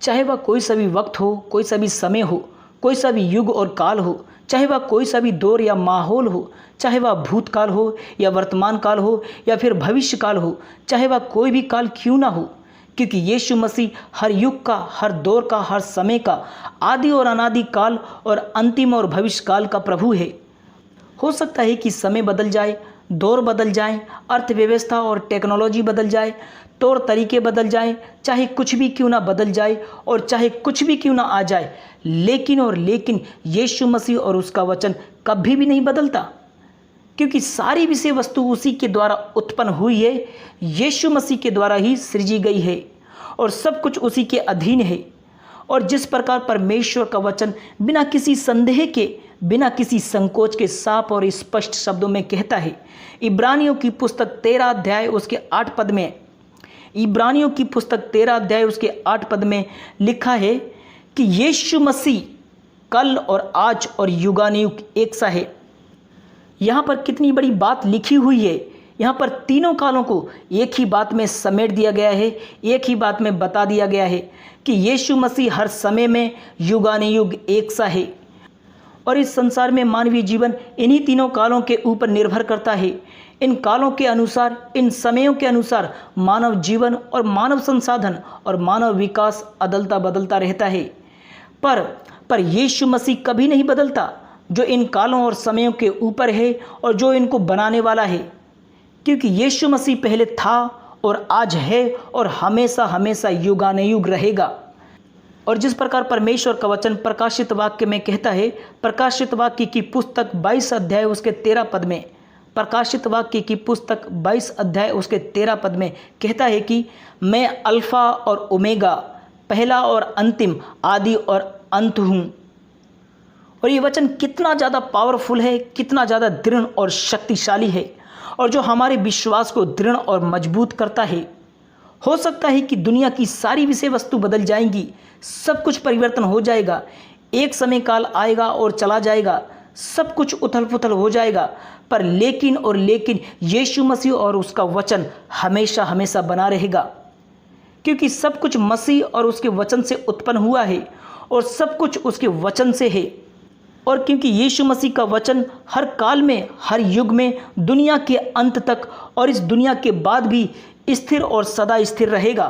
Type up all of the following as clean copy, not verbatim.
चाहे वह कोई सा भी वक्त हो, कोई सा भी समय हो, कोई सा भी युग और काल हो, चाहे वह कोई सा भी दौर या माहौल हो, चाहे वह भूतकाल हो या वर्तमान काल हो या फिर भविष्य काल हो, चाहे वह कोई भी काल क्यों ना हो, क्योंकि यीशु मसीह हर युग का, हर दौर का, हर समय का, आदि और अनादि काल और अंतिम और भविष्य काल का प्रभु है। हो सकता है कि समय बदल जाए, दौर बदल जाए, अर्थव्यवस्था और टेक्नोलॉजी बदल जाए, तौर तरीके बदल जाएं, चाहे कुछ भी क्यों ना बदल जाए और चाहे कुछ भी क्यों ना आ जाए, लेकिन यीशु मसीह और उसका वचन कभी भी नहीं बदलता, क्योंकि सारी विषय वस्तु उसी के द्वारा उत्पन्न हुई है, यीशु मसीह के द्वारा ही सृजी गई है और सब कुछ उसी के अधीन है। और जिस प्रकार परमेश्वर का वचन बिना किसी संदेह के, बिना किसी संकोच के साफ और स्पष्ट शब्दों में कहता है, इब्रानियों की पुस्तक 13 अध्याय उसके 8 पद में, इब्रानियों की पुस्तक 13 अध्याय उसके 8 पद में लिखा है कि यीशु मसीह कल और आज और युगानुयुग एक सा है। यहाँ पर कितनी बड़ी बात लिखी हुई है। यहाँ पर तीनों कालों को एक ही बात में समेट दिया गया है, एक ही बात में बता दिया गया है कि यीशु मसीह हर समय में युगानुयुग एक सा है। और इस संसार में मानवीय जीवन इन्हीं तीनों कालों के ऊपर निर्भर करता है। इन कालों के अनुसार, इन समयों के अनुसार मानव जीवन और मानव संसाधन और मानव विकास अदलता बदलता रहता है। पर यीशु मसीह कभी नहीं बदलता, जो इन कालों और समयों के ऊपर है और जो इनको बनाने वाला है, क्योंकि यीशु मसीह पहले था और आज है और हमेशा हमेशा युगानुयुग रहेगा। और जिस प्रकार परमेश्वर का वचन प्रकाशित वाक्य में कहता है, प्रकाशित वाक्य की पुस्तक 22 अध्याय उसके 13 पद में, प्रकाशित वाक्य की पुस्तक 22 अध्याय उसके 13 पद में कहता है कि मैं अल्फा और ओमेगा, पहला और अंतिम, आदि और अंत हूँ। और ये वचन कितना ज़्यादा पावरफुल है, कितना ज़्यादा दृढ़ और शक्तिशाली है, और जो हमारे विश्वास को दृढ़ और मजबूत करता है। हो सकता है कि दुनिया की सारी विषय वस्तु बदल जाएंगी, सब कुछ परिवर्तन हो जाएगा, एक समय काल आएगा और चला जाएगा, सब कुछ उथल पुथल हो जाएगा, पर लेकिन यीशु मसीह और उसका वचन हमेशा हमेशा बना रहेगा, क्योंकि सब कुछ मसीह और उसके वचन से उत्पन्न हुआ है और सब कुछ उसके वचन से है। और क्योंकि यीशु मसीह का वचन हर काल में, हर युग में, दुनिया के अंत तक और इस दुनिया के बाद भी स्थिर और सदा स्थिर रहेगा,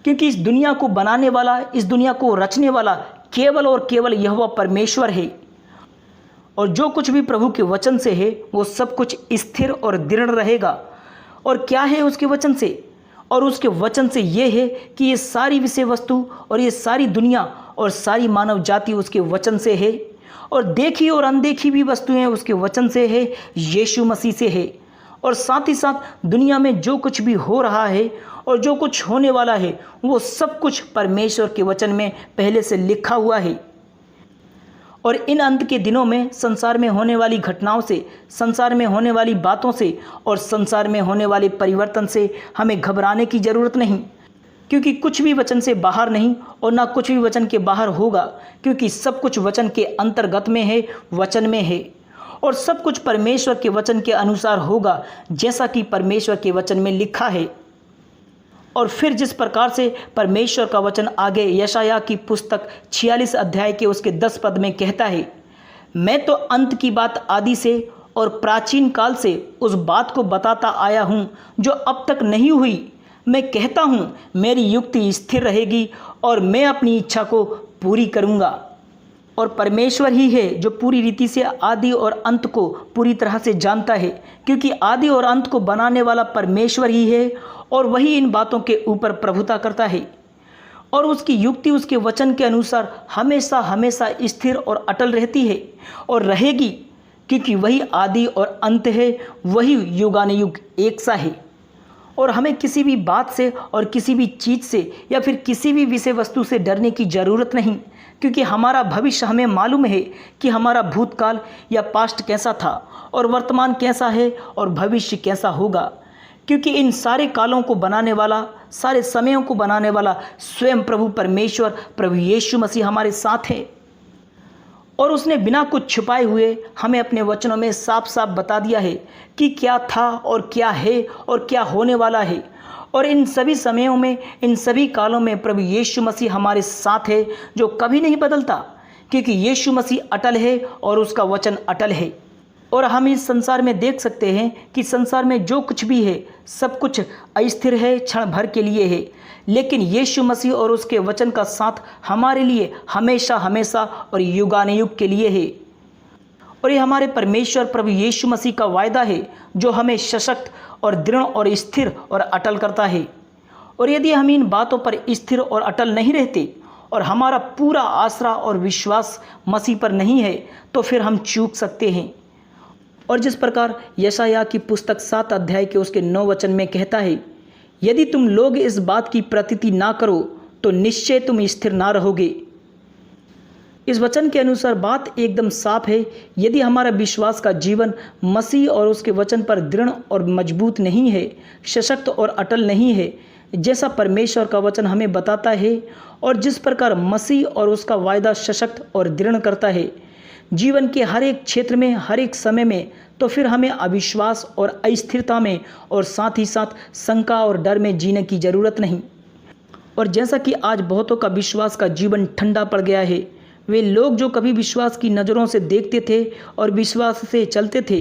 क्योंकि इस दुनिया को बनाने वाला, इस दुनिया को रचने वाला केवल और केवल यहोवा परमेश्वर है। और जो कुछ भी प्रभु के वचन से है वो सब कुछ स्थिर और दृढ़ रहेगा। और क्या है उसके वचन से? और उसके वचन से ये है कि ये सारी विषय वस्तु और ये सारी दुनिया और सारी मानव जाति उसके वचन से है, और देखी और अनदेखी भी वस्तुएं उसके वचन से है, यीशु मसीह से है। और साथ ही साथ दुनिया में जो कुछ भी हो रहा है और जो कुछ होने वाला है वो सब कुछ परमेश्वर के वचन में पहले से लिखा हुआ है। और इन अंत के दिनों में संसार में होने वाली घटनाओं से, संसार में होने वाली बातों से और संसार में होने वाले परिवर्तन से हमें घबराने की ज़रूरत नहीं, क्योंकि कुछ भी वचन से बाहर नहीं और ना कुछ भी वचन के बाहर होगा, क्योंकि सब कुछ वचन के अंतर्गत में है, वचन में है। और सब कुछ परमेश्वर के वचन के अनुसार होगा, जैसा कि परमेश्वर के वचन में लिखा है। और फिर जिस प्रकार से परमेश्वर का वचन आगे यशायाह की पुस्तक 46 अध्याय के उसके 10 पद में कहता है, मैं तो अंत की बात आदि से और प्राचीन काल से उस बात को बताता आया हूँ जो अब तक नहीं हुई। मैं कहता हूँ मेरी युक्ति स्थिर रहेगी और मैं अपनी इच्छा को पूरी करूँगा। और परमेश्वर ही है जो पूरी रीति से आदि और अंत को पूरी तरह से जानता है, क्योंकि आदि और अंत को बनाने वाला परमेश्वर ही है और वही इन बातों के ऊपर प्रभुता करता है। और उसकी युक्ति उसके वचन के अनुसार हमेशा हमेशा स्थिर और अटल रहती है और रहेगी, क्योंकि वही आदि और अंत है, वही युगानुयुग एक सा है। और हमें किसी भी बात से और किसी भी चीज़ से या फिर किसी भी विषय वस्तु से डरने की ज़रूरत नहीं, क्योंकि हमारा भविष्य हमें मालूम है कि हमारा भूतकाल या पास्ट कैसा था और वर्तमान कैसा है और भविष्य कैसा होगा, क्योंकि इन सारे कालों को बनाने वाला, सारे समयों को बनाने वाला स्वयं प्रभु परमेश्वर, प्रभु यीशु मसीह हमारे साथ है। और उसने बिना कुछ छुपाए हुए हमें अपने वचनों में साफ साफ बता दिया है कि क्या था और क्या है और क्या होने वाला है। और इन सभी समयों में, इन सभी कालों में प्रभु यीशु मसीह हमारे साथ है, जो कभी नहीं बदलता, क्योंकि यीशु मसीह अटल है और उसका वचन अटल है। और हम इस संसार में देख सकते हैं कि संसार में जो कुछ भी है सब कुछ अस्थिर है, क्षण भर के लिए है, लेकिन यीशु मसीह और उसके वचन का साथ हमारे लिए हमेशा हमेशा और युगानुयुग के लिए है। और ये हमारे परमेश्वर प्रभु यीशु मसीह का वायदा है, जो हमें सशक्त और दृढ़ और स्थिर और अटल करता है। और यदि हम इन बातों पर स्थिर और अटल नहीं रहते और हमारा पूरा आसरा और विश्वास मसीह पर नहीं है, तो फिर हम चूक सकते हैं। और जिस प्रकार यशायाह की पुस्तक 7 अध्याय के उसके 9 वचन में कहता है, यदि तुम लोग इस बात की प्रतीति ना करो तो निश्चय तुम स्थिर ना रहोगे। इस वचन के अनुसार बात एकदम साफ है। यदि हमारा विश्वास का जीवन मसीह और उसके वचन पर दृढ़ और मजबूत नहीं है, सशक्त और अटल नहीं है, जैसा परमेश्वर का वचन हमें बताता है, और जिस प्रकार मसीह और उसका वायदा सशक्त और दृढ़ करता है जीवन के हर एक क्षेत्र में, हर एक समय में, तो फिर हमें अविश्वास और अस्थिरता में और साथ ही साथ शंका और डर में जीने की ज़रूरत नहीं। और जैसा कि आज बहुतों का विश्वास का जीवन ठंडा पड़ गया है, वे लोग जो कभी विश्वास की नज़रों से देखते थे और विश्वास से चलते थे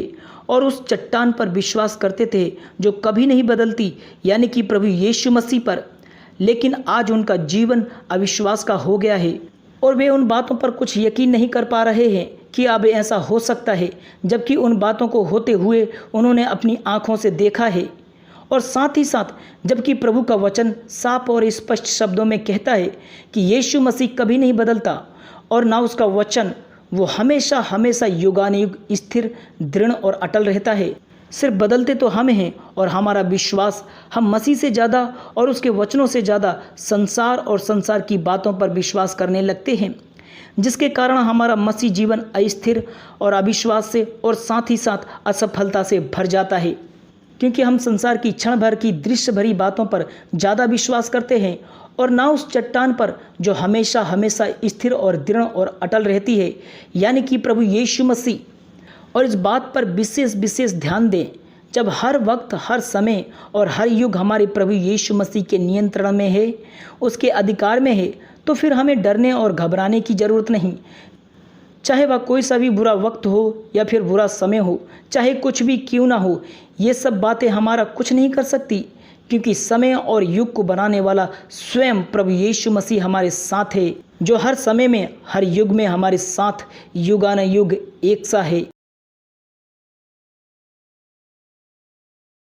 और उस चट्टान पर विश्वास करते थे जो कभी नहीं बदलती, यानी कि प्रभु यीशु मसीह पर, लेकिन आज उनका जीवन अविश्वास का हो गया है और वे उन बातों पर कुछ यकीन नहीं कर पा रहे हैं कि अब ऐसा हो सकता है, जबकि उन बातों को होते हुए उन्होंने अपनी आँखों से देखा है। और साथ ही साथ जबकि प्रभु का वचन साफ और स्पष्ट शब्दों में कहता है कि यीशु मसीह कभी नहीं बदलता और ना उसका वचन, वो हमेशा हमेशा युगानुयुग स्थिर, दृढ़ और अटल रहता है। सिर्फ बदलते तो हम हैं और हमारा विश्वास हम मसीह से ज़्यादा और उसके वचनों से ज़्यादा संसार और संसार की बातों पर विश्वास करने लगते हैं, जिसके कारण हमारा मसीह जीवन अस्थिर और अविश्वास से और साथ ही साथ असफलता से भर जाता है, क्योंकि हम संसार की क्षण भर की दृश्य भरी बातों पर ज़्यादा विश्वास करते हैं और ना उस चट्टान पर जो हमेशा हमेशा स्थिर और दृढ़ और अटल रहती है, यानी कि प्रभु यीशु मसीह। और इस बात पर विशेष ध्यान दें, जब हर वक्त, हर समय और हर युग हमारे प्रभु यीशु मसीह के नियंत्रण में है, उसके अधिकार में है, तो फिर हमें डरने और घबराने की ज़रूरत नहीं। चाहे वह कोई सा भी बुरा वक्त हो या फिर बुरा समय हो, चाहे कुछ भी क्यों ना हो, ये सब बातें हमारा कुछ नहीं कर सकती, क्योंकि समय और युग को बनाने वाला स्वयं प्रभु यीशु मसीह हमारे साथ है, जो हर समय में, हर युग में हमारे साथ युगानुयुग एक सा है।